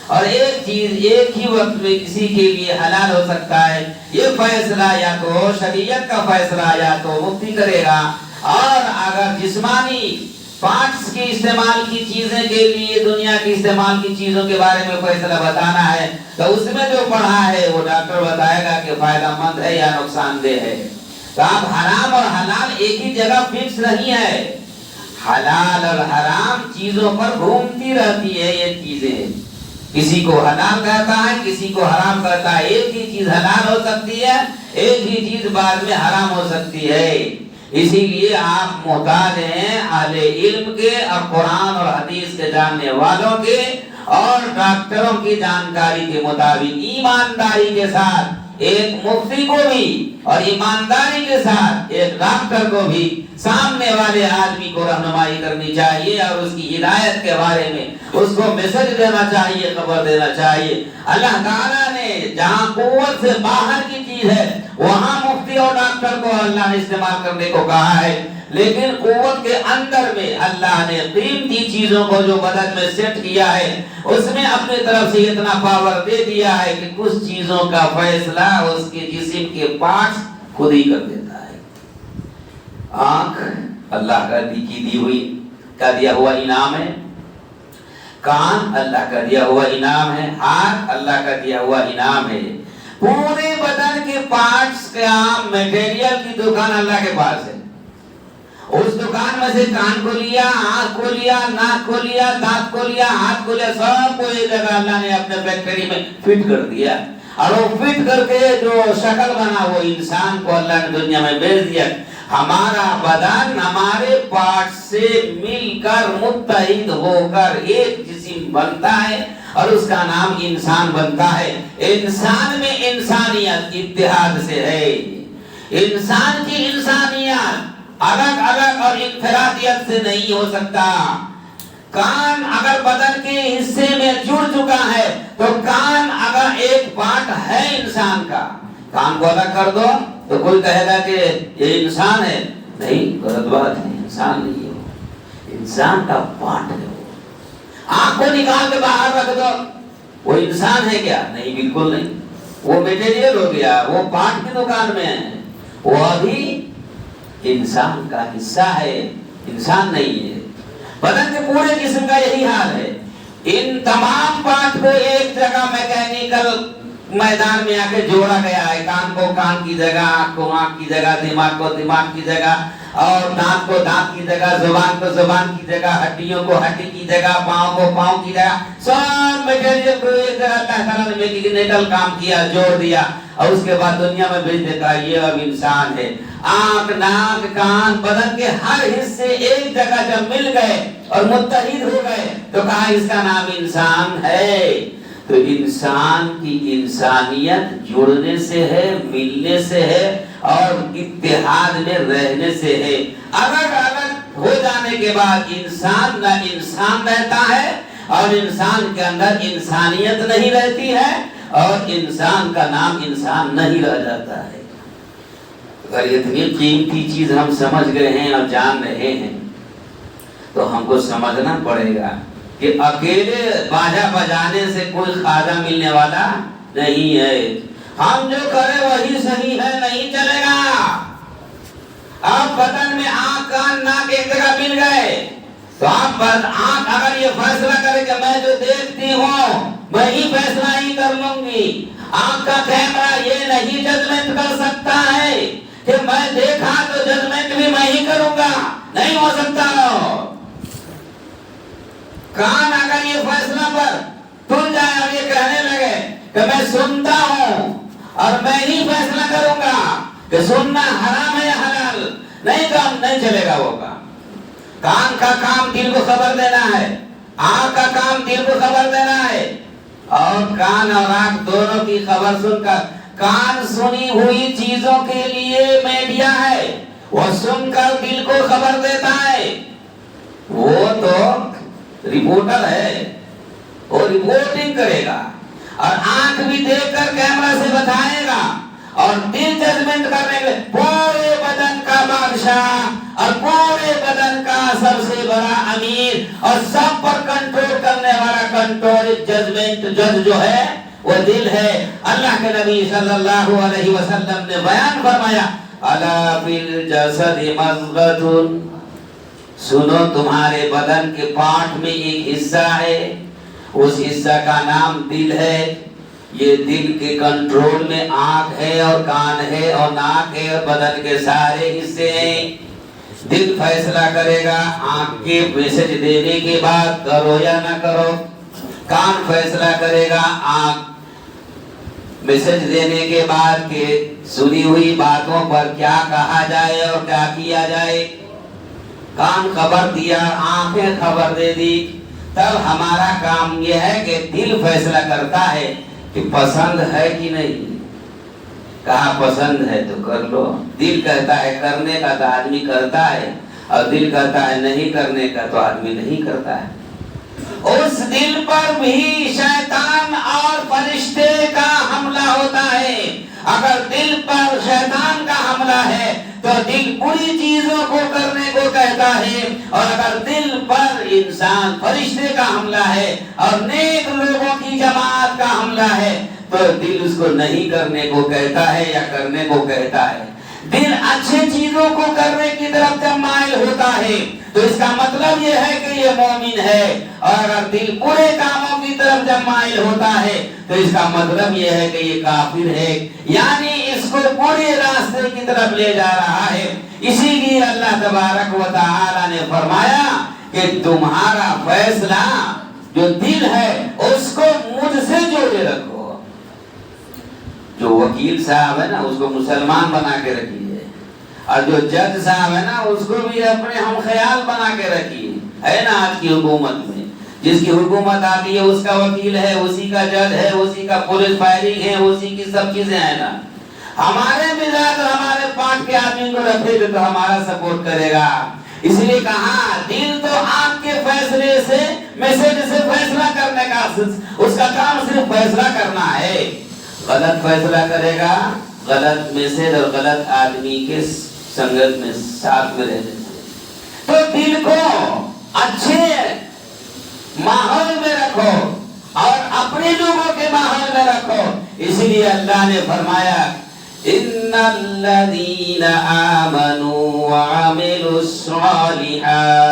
اور ایک چیز ایک ہی وقت میں کسی کے لیے حلال ہو سکتا ہے، یہ فیصلہ یا تو شریعت کا فیصلہ یا تو مفتی کرے گا، اور اگر جسمانی پارٹس کی استعمال کی چیزیں کے لیے دنیا کی استعمال کی چیزوں کے بارے میں فیصلہ بتانا ہے تو اس میں جو پڑھا ہے وہ ڈاکٹر بتائے گا کہ فائدہ مند ہے یا نقصان دہ ہے۔ تو اب حرام اور حلال ایک ہی جگہ فکس نہیں ہے، حلال اور حرام چیزوں پر گھومتی رہتی ہے یہ چیزیں، کسی کو حلال کہتا ہے کسی کو حرام کہتا ہے، ایک ہی چیز حلال ہو سکتی ہے ایک ہی چیز بعد میں حرام ہو سکتی ہے۔ اسی لیے آپ محتاج ہیں اہل علم کے اور قرآن اور حدیث کے جاننے والوں کے اور ڈاکٹروں کی جانکاری کے مطابق ایمانداری کے ساتھ ایک مفتی کو بھی اور ایمانداری کے ساتھ ایک ڈاکٹر کو بھی سامنے والے آدمی کو رہنمائی کرنی چاہیے اور اس کی ہدایت کے بارے میں اس کو میسج دینا چاہیے، خبر دینا چاہیے۔ اللہ تعالیٰ نے جہاں قوت سے باہر کی چیز ہے وہاں مفتی اور ڈاکٹر کو اللہ نے استعمال کرنے کو کہا ہے، لیکن قوت کے اندر میں اللہ نے قیمتی چیزوں کو جو بدن میں سیٹ کیا ہے اس میں اپنے طرف سے اتنا پاور دے دیا ہے کہ کچھ چیزوں کا فیصلہ اس کے جسم کے پارٹس خود ہی کر دیتا ہے۔ آنکھ اللہ کا دی ہوئی کا دیا ہوا انعام ہے، کان اللہ کا دیا ہوا انعام ہے، ہاتھ اللہ کا دیا ہوا انعام ہے۔ پورے بدن کے پارٹس کا میٹیریل کی دکان اللہ کے پاس ہے، اس دکان میں سے کان کو لیا، آنکھ کو لیا، ناک کو لیا، دانت کو لیا، ہاتھ کو لیا، سب کو ایک جگہ اللہ نے اپنے فیکٹری میں فٹ کر دیا، اور وہ فٹ کر کے جو شکل بنا وہ انسان کو اللہ نے دنیا میں بھیج دیا۔ ہمارا بدن ہمارے پارٹ سے مل کر متحد ہو کر ایک جسم بنتا ہے اور اس کا نام انسان بنتا ہے۔ انسان میں انسانیت اتحاد سے ہے، انسان کی انسانیت الگ الگ اور انفرادیت سے نہیں ہو سکتا۔ کان اگر بدن کے حصے میں جڑ چکا ہے تو کان اگر ایک پارٹ ہے انسان کا، کان کو الگ کر دو تو کوئی کہے گا کہ یہ انسان ہے، نہیں، غلط بات ہے، انسان نہیں ہے وہ، انسان کا پارٹ ہے وہ۔ آنکھ کو نکال کے باہر رکھ دو، وہ انسان ہے کیا؟ نہیں، بالکل نہیں، وہ میٹیریل ہو گیا، وہ پارٹ کی دکان میں ہے، وہ ابھی انسان کا حصہ ہے، انسان نہیں ہے۔ بدن کے پورے جسم کا یہی حال ہے، ان تمام پارٹ کو ایک جگہ میکینیکل میدان میں آ کے جوڑا گیا ہے، کان کو کان کی جگہ، آنکھ کو آنکھ کی جگہ، دماغ کو دماغ کی جگہ، اور دانت کو دانت کی جگہ، زبان کو زبان کی جگہ، ہڈیوں کو ہڈی کی جگہ، پاؤں کو پاؤں کی جگہ، سب میٹیریل کو ایک جگہ اللہ تعالیٰ نے میکینیکل کام کیا، جوڑ دیا، اور اس کے بعد دنیا میں بھیج دیتا ہے، یہ اب انسان ہے۔ آنکھ، ناک، کان، بدن کے ہر حصے ایک جگہ جب مل گئے اور متحد ہو گئے تو کہا اس کا نام انسان ہے۔ تو انسان کی انسانیت جڑنے سے ہے، ملنے سے ہے، اور اتحاد میں رہنے سے ہے۔ الگ الگ ہو جانے کے بعد انسان نہ انسان رہتا ہے، اور انسان کے اندر انسانیت نہیں رہتی ہے، اور انسان کا نام انسان نہیں رہ جاتا ہے۔ اگر اتنی قیمتی چیز ہم سمجھ گئے ہیں اور جان رہے ہیں تو ہم کو سمجھنا پڑے گا کہ اکیلے باجا بجانے سے کوئی خواجہ ملنے والا نہیں ہے۔ ہم جو کریں وہی صحیح ہے، نہیں چلے گا۔ اب بدن میں آنکھ، کان، ناک ایک جگہ مل گئے تو آپ آنکھ اگر یہ فیصلہ کرے کہ میں جو دیکھتی ہوں میں ہی فیصلہ ہی کر لوں گی، آنکھ کا کیمرہ یہ نہیں ججمنٹ کر سکتا ہے کہ میں دیکھا تو ججمنٹ بھی میں ہی کروں گا، نہیں ہو سکتا۔ کان اگر یہ فیصلہ پر تل جائے اور یہ کہنے لگے کہ میں سنتا ہوں اور میں ہی فیصلہ کروں گا کہ سننا حرام ہے یا حلال، نہیں، کام نہیں چلے گا وہ کام۔ کان کا کام دل کو خبر دینا ہے، آنکھ کا کام دل کو خبر دینا ہے، اور کان اور آنکھ دونوں کی خبر سن کر، کان سنی ہوئی چیزوں کے لیے میڈیا ہے، وہ سن کر دل کو خبر دیتا ہے، وہ تو رپورٹر ہے، وہ رپورٹنگ کرے گا، اور آنکھ بھی دیکھ کر کیمرہ سے بتائے گا، اور دل ججمنٹ کرنے کے پورے بدن کا بادشاہ اور پورے بدن کا سب سے بڑا امیر اور سب پر کنٹرول کرنے والا کنٹرول ججمنٹ جج جو ہے وہ دل ہے. اللہ کے نبی صلی اللہ علیہ وسلم نے بیان فرمایا الا فی الجسد مضغۃ، سنو تمہارے بدن کے پارٹ میں ایک حصہ ہے، اس حصہ کا نام دل ہے. یہ دل کے کنٹرول میں آنکھ ہے اور کان ہے اور ناک ہے اور بدن کے سارے حصے ہیں. دل فیصلہ کرے گا آنکھ کے میسج دینے کے بعد کرو یا نہ کرو. کان فیصلہ کرے گا آنکھ میسج دینے کے بعد کہ سنی ہوئی باتوں پر کیا کہا جائے اور کیا کیا جائے. کان خبر دیا، آنکھیں خبر دے دی. تب ہمارا کام یہ ہے کہ دل فیصلہ کرتا ہے کہ پسند ہے کہ نہیں. کہا پسند ہے تو کر لو. دل کہتا ہے کرنے کا تو آدمی کرتا ہے، اور دل کہتا ہے نہیں کرنے کا تو آدمی نہیں کرتا ہے. اس دل پر بھی شیطان اور فرشتے کا حملہ ہوتا ہے. اگر دل پر شیطان کا حملہ ہے تو دل بری چیزوں کو کرنے کو کہتا ہے، اور اگر دل پر انسان فرشتے کا حملہ ہے اور نیک لوگوں کی جماعت کا حملہ ہے تو دل اس کو نہیں کرنے کو کہتا ہے یا کرنے کو کہتا ہے. دل اچھے چیزوں کو کرنے کی طرف جب مائل ہوتا ہے تو اس کا مطلب یہ ہے کہ یہ مومن ہے، اور اگر دل برے کاموں کی طرف جب مائل ہوتا ہے تو اس کا مطلب یہ ہے کہ یہ کافر ہے، یعنی اس کو برے راستے کی طرف لے جا رہا ہے. اسی لیے اللہ تبارک و تعالی نے فرمایا کہ تمہارا فیصلہ جو دل ہے اس کو مجھ سے جوڑے رکھو. جو وکیل صاحب ہے نا اس کو مسلمان بنا کے رکھیے، اور جو جج صاحب ہے نا اس کو بھی اپنے ہم خیال بنا کے رکھیے. ہے نا آج کی حکومت میں جس کی حکومت آتی ہے اس کا وکیل ہے، اسی کا جج ہے، اسی کا پولیس فائرنگ ہے، اسی کی سب چیزیں ہیں نا. ہمارے مزاج ہمارے پارٹ کے آدمی کو رکھے تو ہمارا سپورٹ کرے گا. اس لیے کہا دل تو آپ کے فیصلے سے میسج سے فیصلہ کرنے کا، اس کا کام صرف فیصلہ کرنا ہے. غلط فیصلہ کرے گا غلط میسج اور غلط آدمی کے سنگت میں ساتھ میں رہنے سے. تو دل کو اچھے ماحول میں رکھو اور اپنے لوگوں کے ماحول میں رکھو. اس لیے اللہ نے فرمایا ان الذين آمنوا وعملوا الصالحات،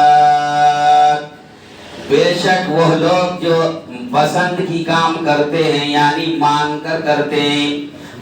بے شک وہ لوگ جو پسند کی کام کرتے ہیں یعنی مان کر کرتے ہیں.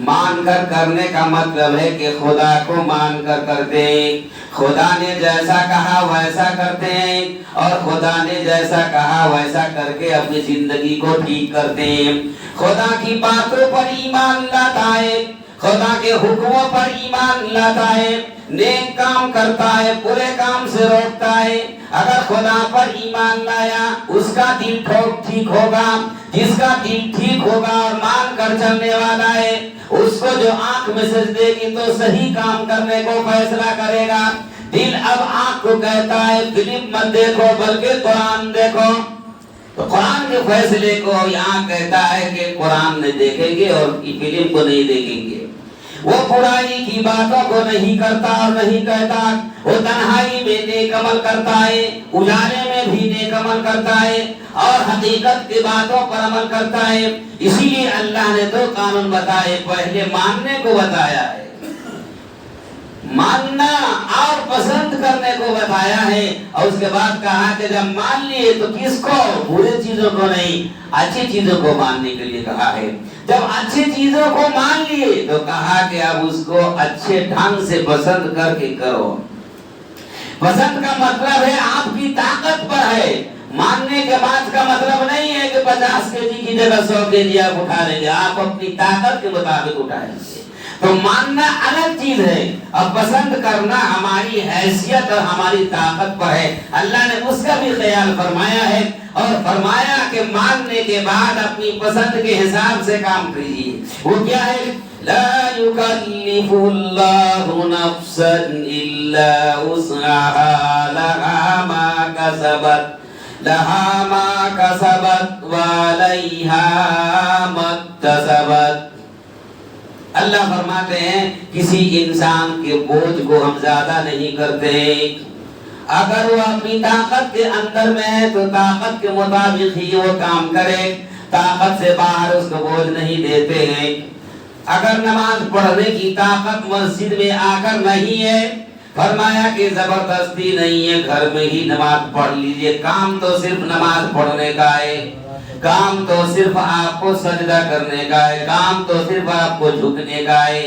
مان کر کرنے کا مطلب ہے کہ خدا کو مان کر کرتے ہیں. خدا نے جیسا کہا ویسا کرتے ہیں، اور خدا نے جیسا کہا ویسا کر کے اپنی زندگی کو ٹھیک کرتے ہیں. خدا کی باتوں پر ایمان لاتا ہے، خدا کے حکموں پر ایمان لاتا ہے، نیک کام کرتا ہے، برے کام سے روکتا ہے. اگر خدا پر ایمان لایا اس کا دل ٹھیک ہوگا. جس کا دل ٹھیک ہوگا اور مان کر چلنے والا ہے اس کو جو آنکھ میسج دے گی تو صحیح کام کرنے کو فیصلہ کرے گا. دل اب آنکھ کو کہتا ہے فلم مت دیکھو بلکہ قرآن دیکھو، تو قرآن کے فیصلے کو یہاں کہتا ہے کہ قرآن نہیں دیکھیں گے اور فلم کو نہیں دیکھیں گے. وہ برائی کی باتوں کو نہیں کرتا اور نہیں کہتا. وہ تنہائی میں نیک عمل کرتا ہے، اجالے میں بھی نیک عمل کرتا ہے اور حقیقت کی باتوں پر عمل کرتا ہے. اسی لیے اللہ نے دو قانون بتائے. پہلے ماننے کو بتایا ہے، ماننا اور پسند کرنے کو بتایا ہے، اور اس کے بعد کہا کہ جب مان لیے تو کس کو؟ برے چیزوں کو نہیں، اچھی چیزوں کو ماننے کے لیے کہا ہے. جب اچھی چیزوں کو مان لیے تو کہا کہ اب اس کو اچھے ڈھنگ سے پسند کر کے کرو. پسند کا مطلب ہے آپ کی طاقت پر ہے. ماننے کے بعد کا مطلب نہیں ہے کہ 50 kg کی جگہ 100 kg آپ اٹھا لیں گے. آپ اپنی طاقت کے مطابق اٹھائیں گے. تو ماننا الگ چیز ہے اور پسند کرنا ہماری حیثیت اور ہماری طاقت پر ہے. اللہ نے اس کا بھی خیال فرمایا ہے اور فرمایا کہ ماننے کے بعد اپنی پسند کے حساب سے کام کیجیے. وہ کیا ہے؟ لا يكلف الله نفسا الا وسعها لها ما كسبت وعليها ما اكتسبت. اللہ فرماتے ہیں کسی انسان کے بوجھ کو ہم زیادہ نہیں کرتے اگر وہ اپنی طاقت کے اندر میں ہے تو طاقت کے مطابق ہی وہ کام کرے، طاقت سے باہر اس کو بوجھ نہیں دیتے ہیں۔ اگر نماز پڑھنے کی طاقت مسجد میں آ کر نہیں ہے، فرمایا کہ زبردستی نہیں ہے، گھر میں ہی نماز پڑھ لیجئے، کام تو صرف نماز پڑھنے کا ہے، کام تو صرف آپ کو سجدہ کرنے کا ہے، کام تو صرف آپ کو جھکنے کا ہے۔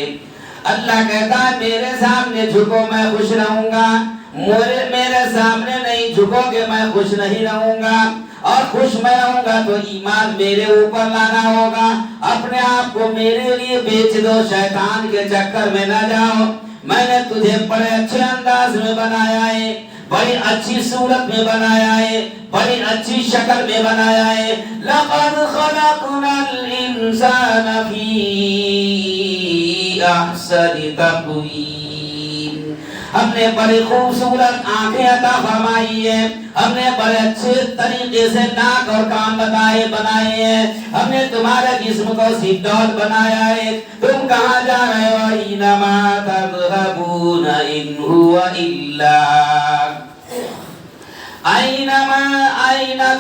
اللہ کہتا ہے میرے سامنے جھکو میں خوش رہوں گا، میرے سامنے نہیں جھکو گے میں خوش نہیں رہوں گا، اور خوش میں رہوں گا تو ایمان میرے اوپر لانا ہوگا۔ اپنے آپ کو میرے لیے بیچ دو، شیطان کے چکر میں نہ جاؤ۔ میں نے تجھے بڑے اچھے انداز میں بنایا ہے، بڑی اچھی صورت میں بنایا ہے، بڑی اچھی شکل میں بنایا ہے۔ لَقَدْ خَلَقْنَا الْإِنسَانَ فِي أَحْسَنِ تَقْوِيمٍ۔ ہم نے بڑی خوبصورت آنکھیں عطا فرمائی ہے، ہم نے بڑے اچھے طریقے سے ناک اور کان بنائے ہیں، ہم نے تمہارے جسم کو سیدھا بنایا ہے۔ تم کہاں جا رہے ہو؟ اَيْنَمَا تَذْهَبُونَ إِنْ هُوَ إِلَّا أَيْنَ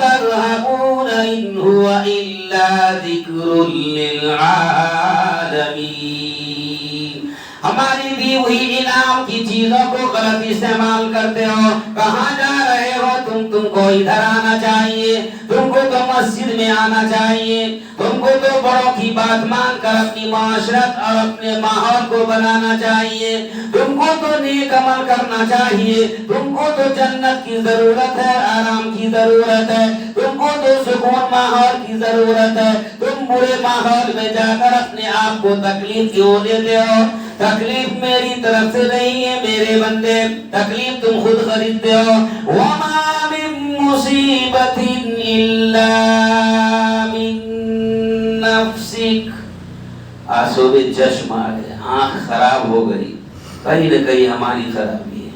تَذْهَبُونَ إِنْ هُوَ إِلَّا ذِكْرٌ لِّلْعَالَمِينَ۔ ہماری دی ہوئی انعام کی چیزوں کو غلط استعمال کرتے ہو۔ کہاں جا رہے ہو تم کو ادھر آنا چاہیے، تم کو تو مسجد میں آنا چاہیے، تم کو تو بڑوں کی بات مان کر اپنی معاشرت اور اپنے ماحول کو بنانا چاہیے، تم کو تو نیک عمل کرنا چاہیے، تم کو تو جنت کی ضرورت ہے، آرام کی ضرورت ہے، تم کو تو سکون ماحول کی ضرورت ہے۔ تم برے ماحول میں جا کر اپنے آپ کو تکلیف کیوں دیتے ہو؟ تکلیف میری طرف سے نہیں ہے میرے بندے، تکلیف تم خود خریدتے ہو۔ وَمَا مِن مُّصِيبَةٍ إِلَّا مِن نَفْسِكَ۔ آنسو میں چشم آ گئے، آنکھ خراب ہو گئی، کہیں نہ کہیں ہماری خرابی ہے،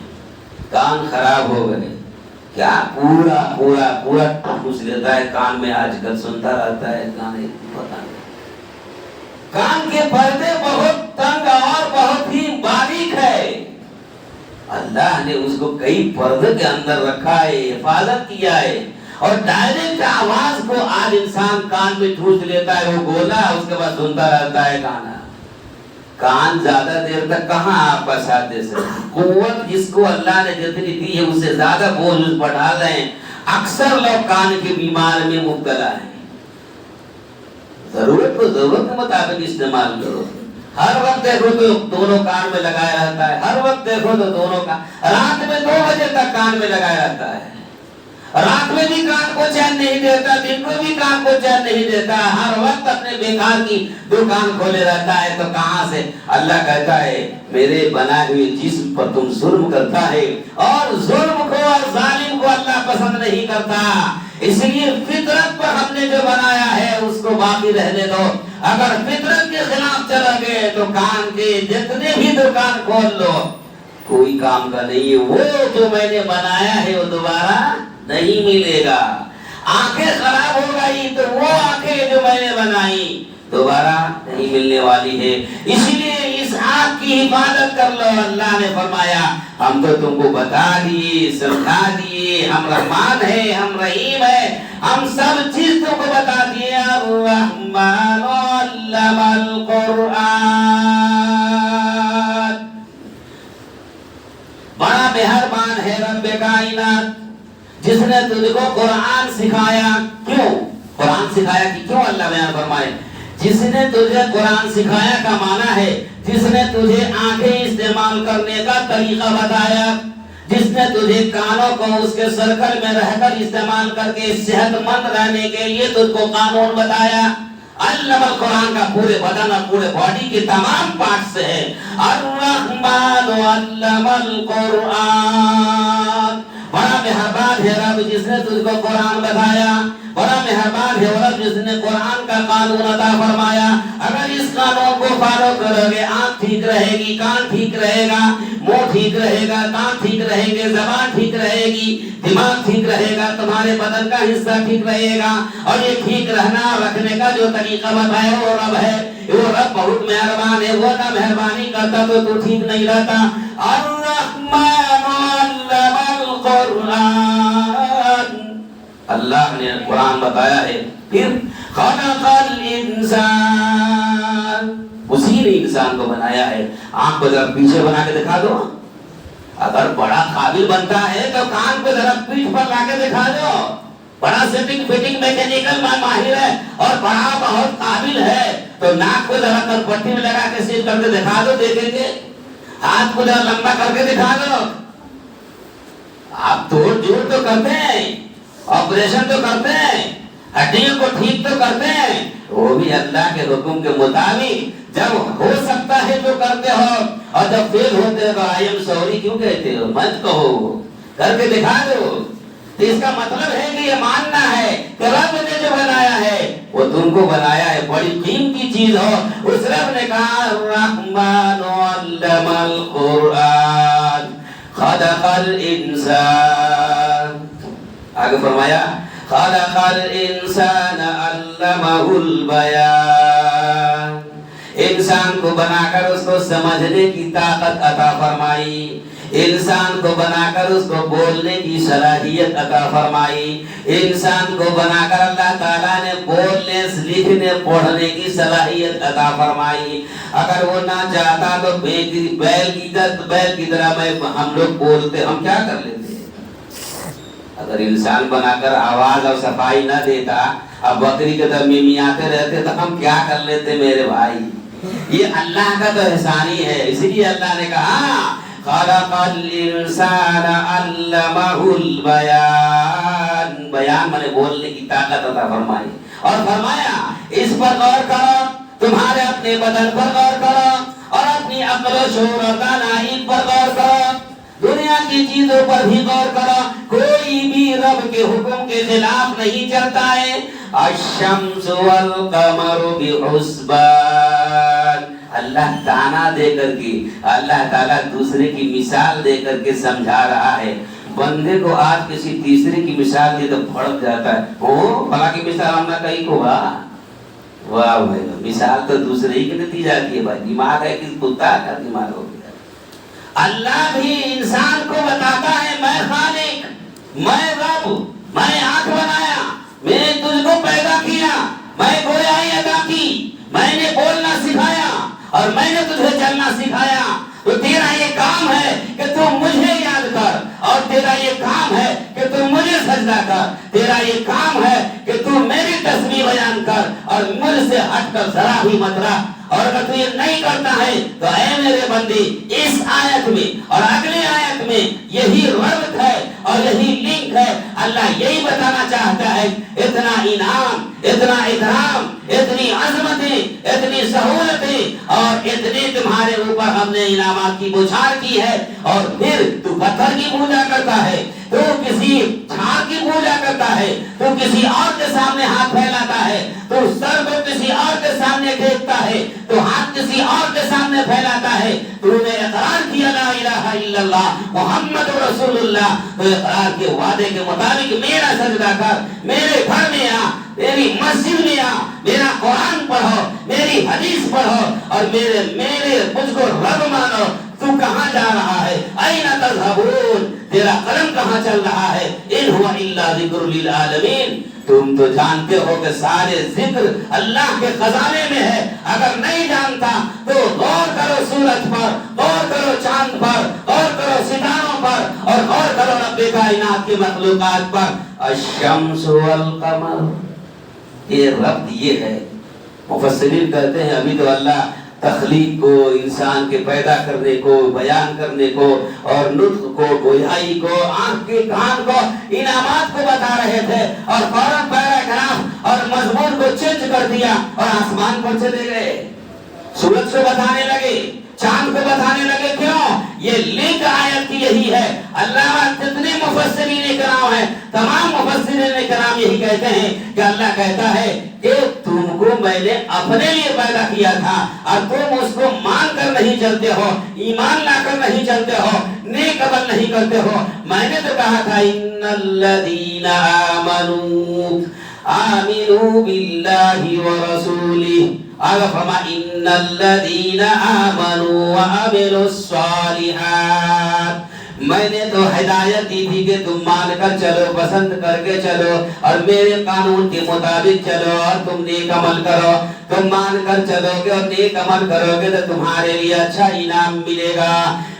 کان خراب ہو گئے، کیا پورا پورا پورا ٹھوس لیتا ہے کان میں، آج کل سنتا رہتا ہے گانے، پتہ نہیں۔ کان کے پردے بہت تنگ اور بہت ہی باریک ہے، اللہ نے اس کو کئی پردے کے اندر رکھا ہے، حفاظت کیا ہے، اور ڈائریکٹ آواز کو آج انسان کان میں ٹھوس لیتا ہے، وہ گولا اس کے بعد سنتا رہتا ہے گانا۔ کان زیادہ دیر تک کہاں آپ کا ساتھ دے سکتے، قوت جس کو اللہ نے جتنی دی ہے اس سے زیادہ بوجھ اس پر ڈال رہے ہیں۔ اکثر لوگ کان کے بیمار میں مبتلا ہیں۔ ضرورت کو ضرورت کے مطابق استعمال کرو۔ ہر وقت دیکھو تو دونوں کان میں لگایا رہتا ہے، ہر وقت دیکھو تو دونوں کا، رات میں 2 بجے تک کان میں لگایا رہتا ہے، رات میں بھی کان کو چین نہیں دیتا، دن کو بھی کان کو چین نہیں دیتا، ہر وقت اپنے بیکار کی دکان کھولے رہتا ہے۔ تو کہاں سے؟ اللہ کہتا ہے میرے بنائے ہوئے جسم پر تم ظلم کرتا ہے، اور ظلم کو اور ظالم کو اللہ پسند نہیں کرتا، اس لیے فطرت پر ہم نے جو بنایا ہے اس کو باقی رہنے دو۔ اگر فطرت کے خلاف چلا گئے تو کان کے جتنے بھی دکان کھول لو، کوئی کام کا نہیں ہے، وہ جو میں نے بنایا ہے وہ دوبارہ نہیں ملے گا۔ آنکھیں خراب ہو گئی تو وہ آنکھیں جو میں نے بنائی دوبارہ نہیں ملنے والی ہے، اسی لیے اس آنکھ کی حفاظت کر لو۔ اللہ نے فرمایا ہم تو تم کو بتا دیے، سمجھا دیے، ہم رحمان ہیں، ہم رحیم ہیں، ہم سب چیز تم کو بتا دیے۔ الرحمن علم القرآن، بڑا مہربان ہے رب کائنات جس نے تجھ کو قرآن سکھایا۔ کیوں قرآن سکھایا کہ کیوں؟ اللہ بیان فرمائے جس نے تجھے قرآن سکھایا کا معنی ہے جس نے تجھے آنکھیں استعمال کرنے کا طریقہ بتایا، جس نے تجھے کانوں کو اس کے سرکل میں رہ کر استعمال کر کے صحت مند رہنے کے لیے تجھ کو قانون بتایا۔ علم القرآن کا پورے بدن اور پورے باڈی کے تمام پارٹ سے ہے۔ الرحمن علم القرآن، بڑا مہربان ہے رب جس نے تجھ کو قرآن بتایا، بڑا مہربان ہے رب جس نے قرآن کا قانون عطا فرمایا۔ اگر اس قانون کو فالو کرو گے آنکھ ٹھیک رہے گی، کان ٹھیک رہے گا، منہ ٹھیک رہے گا، دانت ٹھیک رہیں گے، زبان ٹھیک رہے گی، دماغ ٹھیک رہے گا، تمہارے بدن کا حصہ ٹھیک رہے گا۔ اور یہ ٹھیک رہنا رکھنے کا جو طریقہ بتایا وہ رب ہے، وہ رب بہت مہربان ہے، وہ نہ مہربانی کرتا تو ٹھیک نہیں رہتا۔ الرحمن علم القرآن اللہ نے قرآن بتایا ہے. پھر خلق الانسان، اسی نے انسان کو بنایا ہے. آنکھ کو ذرا پیچھے بنا کے دکھا دو. اگر بڑا قابل بنتا ہے تو کان کو ذرا پیٹھ پر لا کے دکھا دو. بڑا سیٹنگ فٹنگ میکینیکل ماہر ہے اور بڑا بہت قابل ہے تو ناک کو ذرا کر پٹی میں لگا کے سیٹ کر کے دکھا دو، دیکھیں گے. ہاتھ کو ذرا لمبا کر کے دکھا دو. آپ توڑ جوڑ تو کرتے ہیں، آپریشن تو کرتے ہیں، ہڈیوں کو ٹھیک تو کرتے ہیں، وہ بھی اللہ کے حکم کے مطابق. جب ہو سکتا ہے تو کرتے ہو اور جب فیل ہوتے ہو تو آئی ایم سوری کیوں کہتے ہو؟ مت کہو، کر کے دکھا دو. تو اس کا مطلب ہے کہ یہ ماننا ہے کہ رب نے جو بنایا ہے وہ تم کو بنایا ہے، بڑی قیمتی چیز ہو. اس رب نے کہا الرحمن علم القرآن خلق الانسان. آگے فرمایا خلق الانسان علمہ البیان. انسان کو بنا کر اس کو سمجھنے کی طاقت عطا فرمائی، انسان کو بنا کر اس کو بولنے کی صلاحیت عطا فرمائی، انسان کو بنا کر اللہ تعالیٰ نے بولنے، لکھنے، پڑھنے کی صلاحیت عطا فرمائی. اگر وہ نہ چاہتا تو بیل کی طرح ہم لوگ بولتے، ہم کیا کر لیتے؟ اگر انسان بنا کر آواز اور صفائی نہ دیتا، اب بکری کے در میمیاتے رہتے تو ہم کیا کر لیتے میرے بھائی؟ یہ اللہ کا تو احسان ہی ہے. اسی لیے اللہ نے کہا خلق الانسان علمہ البیان. بیان مانے بولنے کی طاقت عطا فرمائی اور فرمایا اس پر غور کرو، تمہارے اپنے بدن پر غور کرو اور اپنی عقل و شعور و دانائی پر غور کرو، دنیا کی چیزوں پر بھی غور کرو. کوئی بھی رب کے حکم کے خلاف نہیں چلتا ہے. الشمس والقمر بحسبان. اللہ دانا دے کر کے، اللہ تعالیٰ دوسرے کی مثال دے کر کے سمجھا رہا ہے. بندے کو آج کسی تیسرے کی مثال دے تو بھڑک جاتا ہے، او بھلا کی مثال ہم نہ کہیں کو. واہ بھائی، مثال تو دوسرے ہی کی دیتی جاتی ہے. بھائی دماغ ہے کہ کتا کا دماغ ہو گیا. اللہ بھی انسان کو بتاتا ہے میں خالق، میں رب، میں آنکھ بنایا، میں نے تجھ کو پیدا کیا، میں گویائی ادا کی، میں نے بولنا سکھایا اور میں نے تجھے چلنا سکھایا. تو تیرا یہ کام ہے کہ تم مجھے یاد کر، اور تیرا یہ کام ہے کہ تم مجھے سجدہ کر، تیرا یہ کام ہے کہ تم میری تسبیح بیان کر اور مجھ سے ہٹ کر ذرا بھی مت رہ. اور اگر تو یہ نہیں کرتا ہے تو اے میرے بندی، اس آیت میں اور اگلی آیت میں یہی ربط ہے اور یہی لنک ہے. اللہ یہی بتانا چاہتا ہے اتنا انعام، اتنا اکرام، اتنی عظمتیں، اتنی سہولتیں اور اتنی تمہارے اوپر ہم نے انعامات کی بوچھار کی ہے، اور پھر تو پتھر کی پوجا کرتا ہے، تو کسی جھاڑ کی پوجا کرتا ہے، تو کسی اور کے سامنے ہاتھ پھیلاتا ہے، تو سر کو کسی اور کے سامنے ٹیکتا ہے، تو ہاتھ کسی اور کے سامنے پھیلاتا ہے. تو نے اقرار کیا لا الہ الا اللہ محمد رسول اللہ، تو اقرار کے وعدے کے مطابق میرا سجدہ کر، میرے گھر میں آ، میری مسجد میں آ، میرا قرآن پڑھو، میری حدیث پڑھو اور میرے مجھ کو رب مانو. تو کہاں جا رہا ہے؟ این تذهبون؟ تیرا قلم کہاں چل رہا ہے؟ ان هو الا ذکر للعالمین. تم تو جانتے ہو کہ سارے ذکر اللہ کے خزانے میں ہے. اگر نہیں جانتا تو غور کرو سورج پر، غور کرو چاند پر، غور کرو ستاروں پر اور غور کرو رب کائنات کی مخلوقات پر. الشمس والقمر، یہ ربط یہ ہے. مفسرین کہتے ہیں ابھی تو اللہ تخلیق کو، انسان کے پیدا کرنے کو، بیان کرنے کو اور نطق کو، گویائی کو، آنکھ کے کان کو، انعامات کو بتا رہے تھے اور فوراً پیراگراف اور مضمون کو چینج کر دیا اور آسمان پر چلے گئے، سورج کو بتانے لگے، چاند کو بتانے لگے. کیوں؟ یہ لنک آیت کی یہی ہے. اللہ جتنے مفسرین کرام ہیں، تمام مفسرین کرام یہی کہتے ہیں کہ اللہ کہتا ہے کہ تم کو میں نے اپنے لیے پیدا کیا تھا اور تم اس کو مان کر نہیں چلتے ہو، ایمان لا کر نہیں چلتے ہو، نیک عمل نہیں کرتے ہو. میں نے تو کہا تھا ان الذین آمنوا باللہ ورسولہ، آگا فرما ان الذین آمنوا وعملوا الصالحات، میں نے تو ہدایت دی تھی کہ تم مان کر چلو، پسند کر کے چلو اور میرے قانون کے مطابق چلو اور تم نیک عمل کرو۔ تم مان کر چلو گے اور نیک عمل کرو گے تو تمہارے لیے اچھا انعام ملے گا۔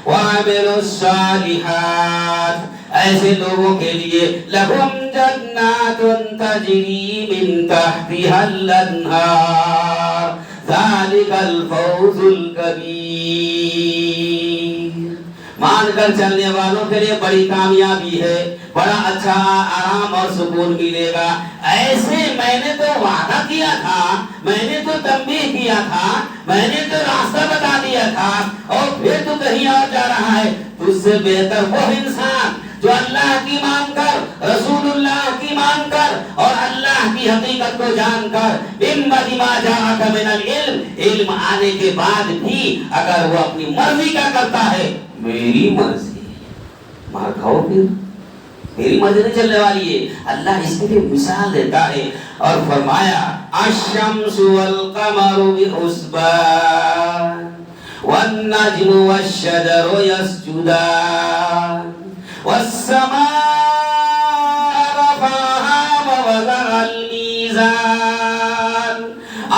وَعَمِلُوا الصَّالِحَاتِ، ایسے لوگوں کے لیے لَهُمْ جَنَّاتٌ تَجْرِي مِن تَحْتِهَا الْأَنْهَارُ ذَلِكَ الْفَوْزُ الْكَبِيرُ۔ مان کر چلنے والوں کے لیے بڑی کامیابی ہے، بڑا اچھا آرام اور سکون ملے گا۔ ایسے میں نے تو وعدہ کیا تھا، میں نے تو تنبیہ کیا تھا، میں نے تو راستہ بتا دیا تھا، اور پھر تو کہیں اور جا رہا ہے۔ تجھ سے بہتر وہ انسان جو اللہ کی مان کر، رسول اللہ کی مان کر اور اللہ کی حقیقت کو جان کر، من بعد ما جاءک من العلم، علم آنے کے بعد بھی اگر وہ اپنی مرضی کا کرتا ہے، میری مرضی مار کھاؤ، پھر میری مرضی نہیں چلنے والی ہے، اللہ اس کے لیے مثال دیتا ہے اور فرمایا الشمس والقمر بحسبان والنجم والشجر يسجدان والسماء رفعها ووضع الميزان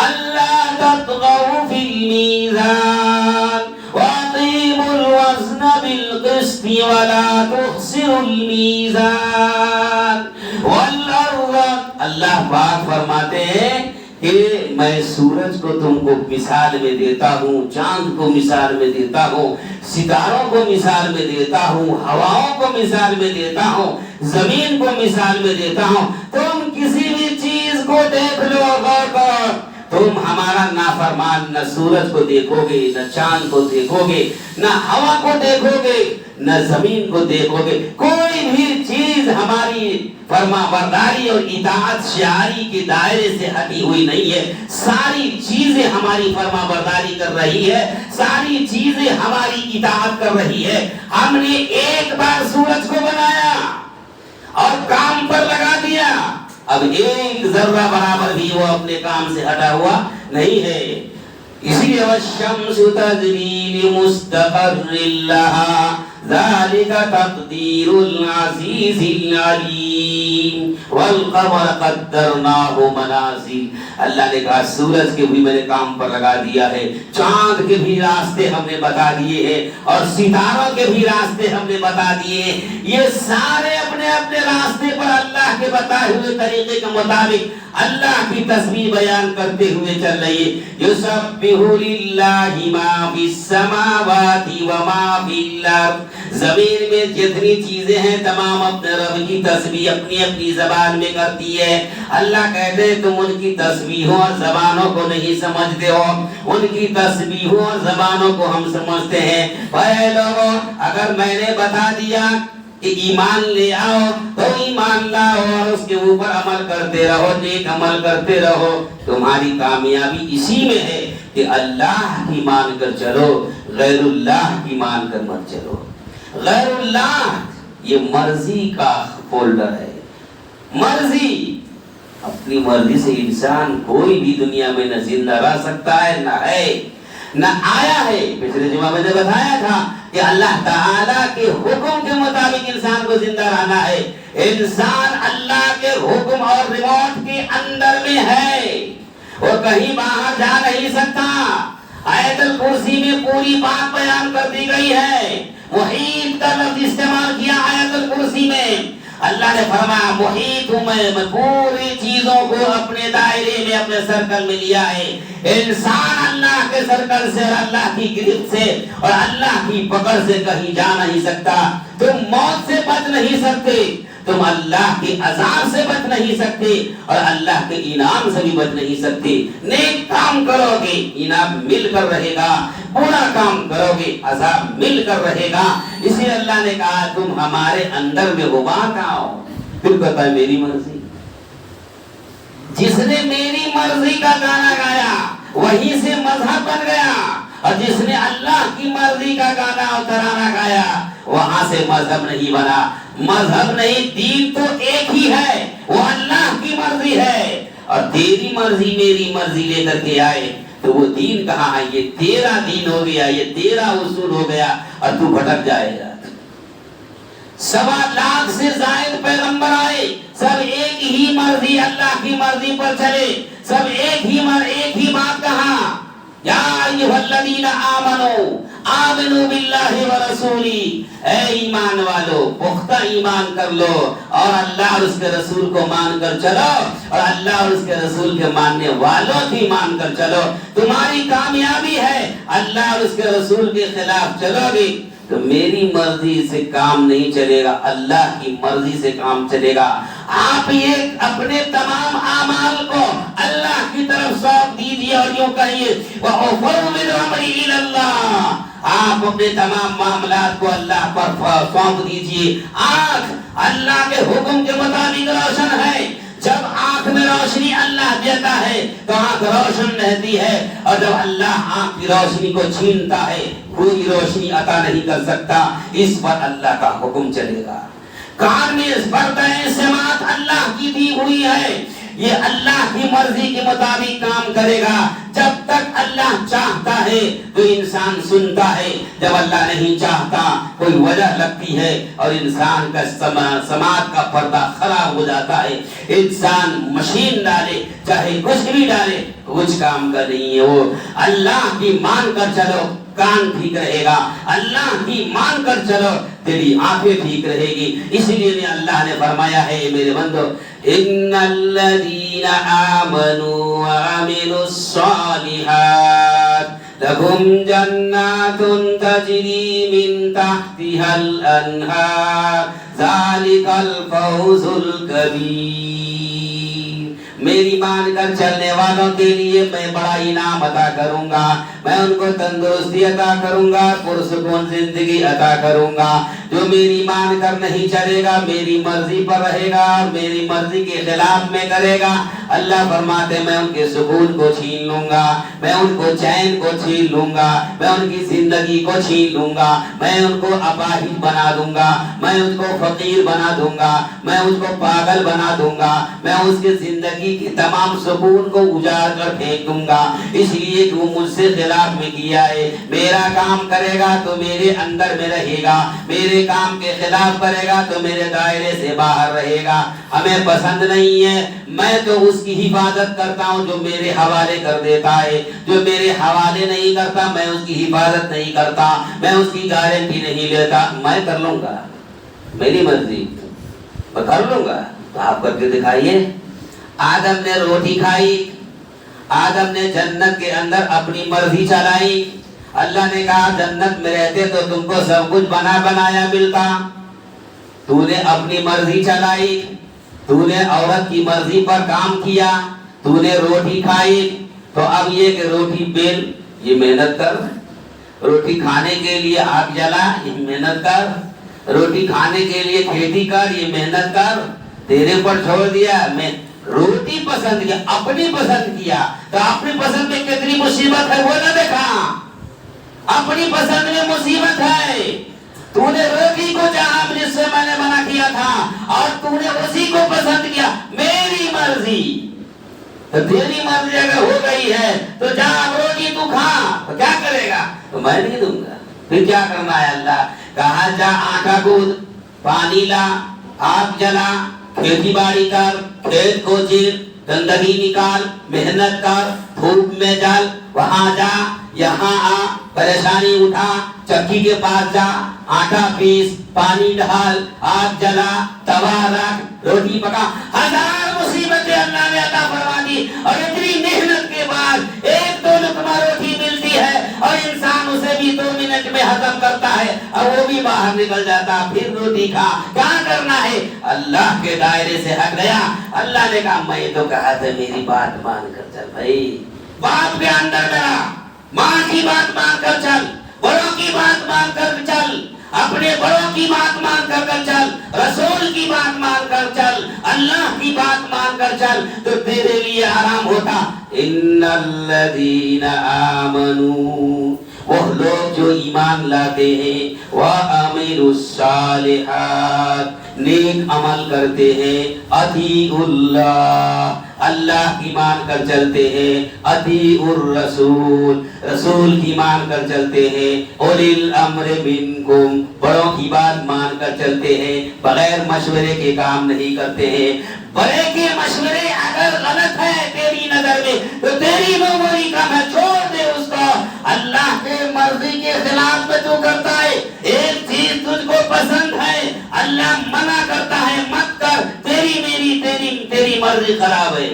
ألا تطغوا في الميزان وأقيموا الوزن بالقسط ولا تخسروا الميزان والأرض۔ اللہ پاک فرماتے ہیں کہ میں سورج کو تم کو مثال میں دیتا ہوں، چاند کو مثال میں دیتا ہوں، ستاروں کو مثال میں دیتا ہوں، ہواؤں کو مثال میں دیتا ہوں، زمین کو مثال میں دیتا ہوں۔ تم کسی بھی چیز کو دیکھ لو، غور کرو، تم ہمارا نافرمان نہ سورج کو دیکھو گے، نہ چاند کو دیکھو گے، نہ ہوا کو دیکھو گے، نہ زمین کو دیکھو گے۔ کوئی بھی چیز ہماری فرما برداری اور اطاعت شعاری کے دائرے سے ہٹی ہوئی نہیں ہے۔ ساری چیزیں ہماری فرما برداری کر رہی ہے، ساری چیزیں ہماری اطاعت کر رہی ہے۔ ہم نے ایک بار سورج کو بنایا اور کام پر لگا دیا، اب ایک ذرہ برابر بھی وہ اپنے کام سے ہٹا ہوا نہیں ہے۔ اسی لیے والشمس تجری لمستقر لها ذلك تقدیر العزیز العلیم والقمر قدرناه منازل۔ اللہ نے کہا سورج کے بھی میں نے کام پر لگا دیا ہے، چاند کے بھی راستے ہم نے بتا دیے ہیں اور ستاروں کے بھی راستے ہم نے بتا دیے ہیں۔ یہ سارے اپنے اپنے راستے پر اللہ کے بتائے ہوئے طریقے کے مطابق اللہ کی تسبیح بیان کرتے ہوئے چل رہی ہے۔ یسبح للہ ما فی السماوات وما فی الارض، زمین میں جتنی چیزیں ہیں تمام اپنے رب کی تسبیح اپنی اپنی زبان میں کرتی ہے۔ اللہ کہتے ہیں تم ان کی تسبیحوں اور زبانوں کو نہیں سمجھتے ہو، ان کی تسبیحوں اور زبانوں کو ہم سمجھتے ہیں۔ اے لوگوں، اگر میں نے بتا دیا کہ ایمان لے آؤ تو ایمان لاؤ اور اس کے اوپر عمل کرتے رہو، نیک عمل کرتے رہو، تمہاری کامیابی اسی میں ہے کہ اللہ کی مان کر چلو، غیر اللہ کی مان کر مت چلو۔ غیر اللہ یہ مرضی کا فولڈر ہے، مرضی، اپنی مرضی سے انسان کوئی بھی دنیا میں نہ زندہ رہ سکتا ہے، نہ ہے، نہ آیا ہے۔ پچھلے جمعہ میں نے بتایا تھا کہ اللہ تعالیٰ کے حکم کے مطابق انسان کو زندہ رہنا ہے۔ انسان اللہ کے حکم اور ریموٹ کے اندر میں ہے، وہ کہیں باہر جا نہیں سکتا۔ آیت الکرسی میں پوری بات بیان کر دی گئی ہے، محیط کا لفظ استعمال کیا آیت الکرسی میں۔ اللہ نے فرمایا محیط ہوں میں پوری چیزوں کو اپنے دائرے میں اپنے سرکل میں لیا ہے۔ انسان اللہ کے سرکل سے اور اللہ کی گرفت سے اور اللہ کی پکڑ سے کہیں جا نہیں سکتا۔ تم موت سے بچ نہیں سکتے، تم اللہ کے عذاب سے بچ نہیں سکتے اور اللہ کے انعام سے بھی بچ نہیں سکتے۔ نیک کام کرو گے انعام مل کر رہے گا، برا کام کرو گے عذاب مل کر رہے گا۔ اسی اللہ نے کہا تم ہمارے اندر میں ہو، بات آؤ، پھر کہتا ہے میری مرضی۔ جس نے میری مرضی کا گانا گایا وہیں سے مذہب بن گیا، اور جس نے اللہ کی مرضی کا گانا اور ترانہ گایا وہاں سے مذہب نہیں بنا۔ مذہب نہیں، دین تو ایک ہی ہے، وہ اللہ کی مرضی ہے، اور تیری مرضی میری مرضی لے کر کے آئے تو وہ دین کہاں ہے؟ یہ تیرا دین ہو گیا، یہ تیرا اصول ہو گیا اور تو بھٹک جائے گا۔ سوا لاکھ سے زائد پیغمبر آئے، سب ایک ہی مرضی، اللہ کی مرضی پر چلے، سب ایک ہی بات کہا، یا ایھا الذین آمنوا آمنوا باللہ ورسولہ، اے ایمان والو پختہ ایمان کر لو اور اللہ اور اس کے رسول کو مان کر چلو، اور اللہ اور اس کے رسول کے ماننے والوں کی مان کر چلو، تمہاری کامیابی ہے۔ اللہ اور اس کے رسول کے خلاف چلو گے تو میری مرضی سے کام نہیں چلے گا، اللہ کی مرضی سے کام چلے گا۔ آپ یہ اپنے تمام اعمال کو اللہ کی طرف سونپ دیجیے اور یوں کہیے وَأُفَوِّضُ أَمْرِي إِلَى اللَّهِ، آپ اپنے تمام معاملات کو اللہ پر سونپ دیجیے۔ آنکھ اللہ کے حکم کے مطابق روشن ہے، جب آنکھ میں روشنی اللہ دیتا ہے تو آنکھ روشن رہتی ہے، اور جب اللہ آنکھ کی روشنی کو چھینتا ہے کوئی روشنی عطا نہیں کر سکتا، اس پر اللہ کا حکم چلے گا۔ کان میں پردہ سماعت اللہ کی دی ہوئی ہے، یہ اللہ کی مرضی کے مطابق کام کرے گا۔ جب تک اللہ چاہتا ہے تو انسان سنتا ہے، جب اللہ نہیں چاہتا کوئی وجہ لگتی ہے اور انسان کا سماعت کا پردہ خراب ہو جاتا ہے۔ انسان مشین ڈالے چاہے کچھ بھی ڈالے کچھ کام کا نہیں ہے۔ وہ اللہ کی مان کر چلو کان ٹھیک رہے گا، اللہ کی مان کر چلو تیری آنکھیں ٹھیک رہے گی۔ اس لیے اللہ نے فرمایا ہے میرے بندو ان الذین آمنوا وعملوا الصالحات لهم جنات تجری من تحتها الانہار ذلک الفوز الکبیر۔ میری مان کر چلنے والوں کے لیے میں بڑا انعام عطا کروں گا، میں ان کو تندرستی عطا کروں گا، پرسکون زندگی عطا کروں گا۔ جو میری مان کر نہیں چلے گا، میری مرضی پر رہے گا اور میری مرضی کے خلاف میں کرے گا، اللہ فرماتے میں ان کے سکون کو چھین لوں گا، میں ان کو چین کو چھین لوں گا، میں ان کی زندگی کو چھین لوں گا، میں ان کو اپاہج بنا دوں گا، میں ان کو فقیر بنا دوں گا، میں اس کو پاگل بنا دوں گا، میں اس کی زندگی کی تمام سکون کو اجاڑ کر پھینک دوں گا۔ اس لیے کہ وہ مجھ سے خلاف میں کیا ہے، میرا کام کرے گا تو میرے اندر میں رہے گا، میرے کام کے خلاف کرے گا تو میرے دائرے سے باہر رہے گا۔ ہمیں پسند نہیں ہے، میں تو اس کی حفاظت کرتا ہوں جو میرے حوالے کر دیتا ہے، جو میرے حوالے نہیں کرتا میں اس کی حفاظت نہیں کرتا، میں اس کی گارنٹی نہیں لیتا۔ میں کر لوں گا، میری مرضی میں کر لوں گا، تو آپ کر کے دکھائیے۔ آدم نے روٹی کھائی، آدم نے جنت کے اندر اپنی مرضی چلائی، اللہ نے کہا جنت میں رہتے تو تم کو سب کچھ بنا بنایا ملتا، تو نے اپنی مرضی چلائی، تو نے عورت کی مرضی پر کام کیا، تو نے روٹی کھائی، تو اب یہ کہ روٹی بیل یہ محنت کر، روٹی کھانے کے لیے آگ جلا یہ محنت کر، روٹی کھانے کے لیے کھیتی کر یہ محنت کر، تیرے پر چھوڑ دیا۔ میں روٹی پسند کیا، اپنی پسند کیا، تو اپنی پسند میں کتنی مصیبت ہے وہ نہ دیکھا، اپنی پسند میں مصیبت ہے۔ تو نے روٹی کو چاہا جس سے میں نے منع کیا تھا اور تو نے اسی کو پسند کیا، میری مرضی، تو تیری مرضی اگر ہو گئی ہے تو جا روٹی تو کھا، تو کیا کرے گا؟ تو میں نہیں دوں گا، پھر کیا کرنا ہے؟ اللہ کہا جا آٹا گوندھ، پانی لا، آگ جلا، کھیتی باڑی کر، کھیت کو چیر، گندگی نکال، محنت کر، دھوپ میں جل، وہاں جا، یہاں آ، پریشانی اٹھا، چکی کے پاس جا، آٹا پیس، پانی ڈال، آگ جلا، توا رکھ، روٹی پکا، ہزار مصیبتیں اللہ نے عطا فرما دی، اور اتنی محنت کے بعد ایک دو لقمہ روٹی ملتی ہے اور انسان اسے بھی 2 منٹ میں ہضم کرتا ہے اور وہ بھی باہر نکل جاتا، پھر روٹی کھا۔ کیا کرنا ہے؟ اللہ کے دائرے سے ہٹ گیا۔ اللہ نے کہا میں تو کہا تھا میری بات مان کر چل بھائی، باپ کے اندر میرا، ماں کی بات مان کر چل، بڑوں کی بات مان کر چل، اپنے بڑوں کی بات مان کر چل، رسول کی بات مان کر چل، اللہ کی بات مان کر چل، تو تیرے لیے آرام ہوتا۔ ان الذین آمنوا، وہ لوگ جو ایمان لاتے ہیں، وَعَمِلُوا الصَّالِحَاتِ، نیک عمل کرتے ہیں، اطیعوا اللہ، اللہ کی مان کر چلتے ہیں، اطیعوا الرسول، رسول کی مان کر چلتے ہیں، اولی الامر منکم، بڑوں کی بات مان کر چلتے ہیں، بغیر مشورے کے کام نہیں کرتے ہیں۔ بڑے کے مشورے اگر غلط ہے تیری نظر میں تو تیری معمولی کام ہے، چھوڑ دے اس کو۔ اللہ کے مرضی کے خلاف میں تو کرتا ہے، ایک چیز تجھ کو پسند ہے، اللہ منع کرتا ہے مت کر، تیری میری تیری مرضی خراب ہے۔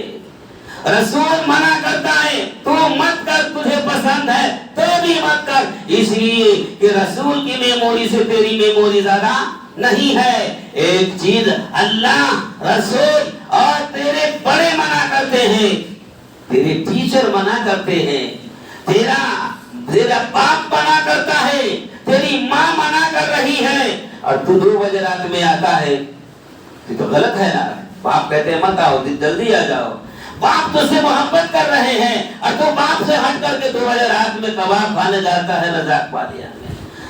رسول منع کرتا ہے تو مت کر، تجھے پسند ہے تو بھی مت کر، اس لیے کہ رسول کی میموری سے تیری میموری زیادہ نہیں ہے۔ ایک چیز اللہ، رسول اور تیرے بڑے منع کرتے ہیں، تیرے ٹیچر منع کرتے ہیں، تیرا باپ منع کرتا ہے، تیری ماں منع کر رہی ہے، اور تو 2 بجے رات میں آتا ہے، یہ تو غلط ہے نا۔ باپ کہتے ہیں مت آؤ، جلدی آ جاؤ، باپ تو سے محبت کر رہے ہیں، اور تو باپ سے ہٹ کر کے 2 بجے رات میں کباب کھانے جاتا ہے رزاق پالیا میں۔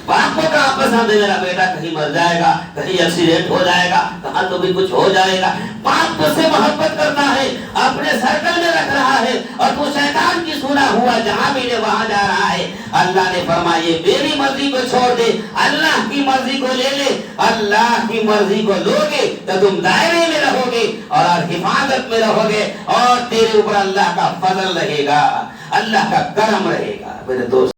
باپ کو کہاں پسند ہے میرا بیٹا کہیں مر جائے گا، کہیں ایکسیڈنٹ ہو جائے گا، کہاں تو بھی کچھ ہو جائے گا۔ باپ تو سے محبت کرتا ہے، اپنے سرکل میں رکھ رہا ہے، اور تو شیطان کی سنا ہوا جہاں ملے وہاں جا رہا ہے۔ اللہ نے فرمایا میری مرضی کو چھوڑ دے، اللہ کی مرضی کو لے لے۔ اللہ کی مرضی کو لو گے تو تم دائرے میں رہو گے اور حفاظت میں رہو گے، اور تیرے اوپر اللہ کا فضل رہے گا، اللہ کا کرم رہے گا۔ میرے دوست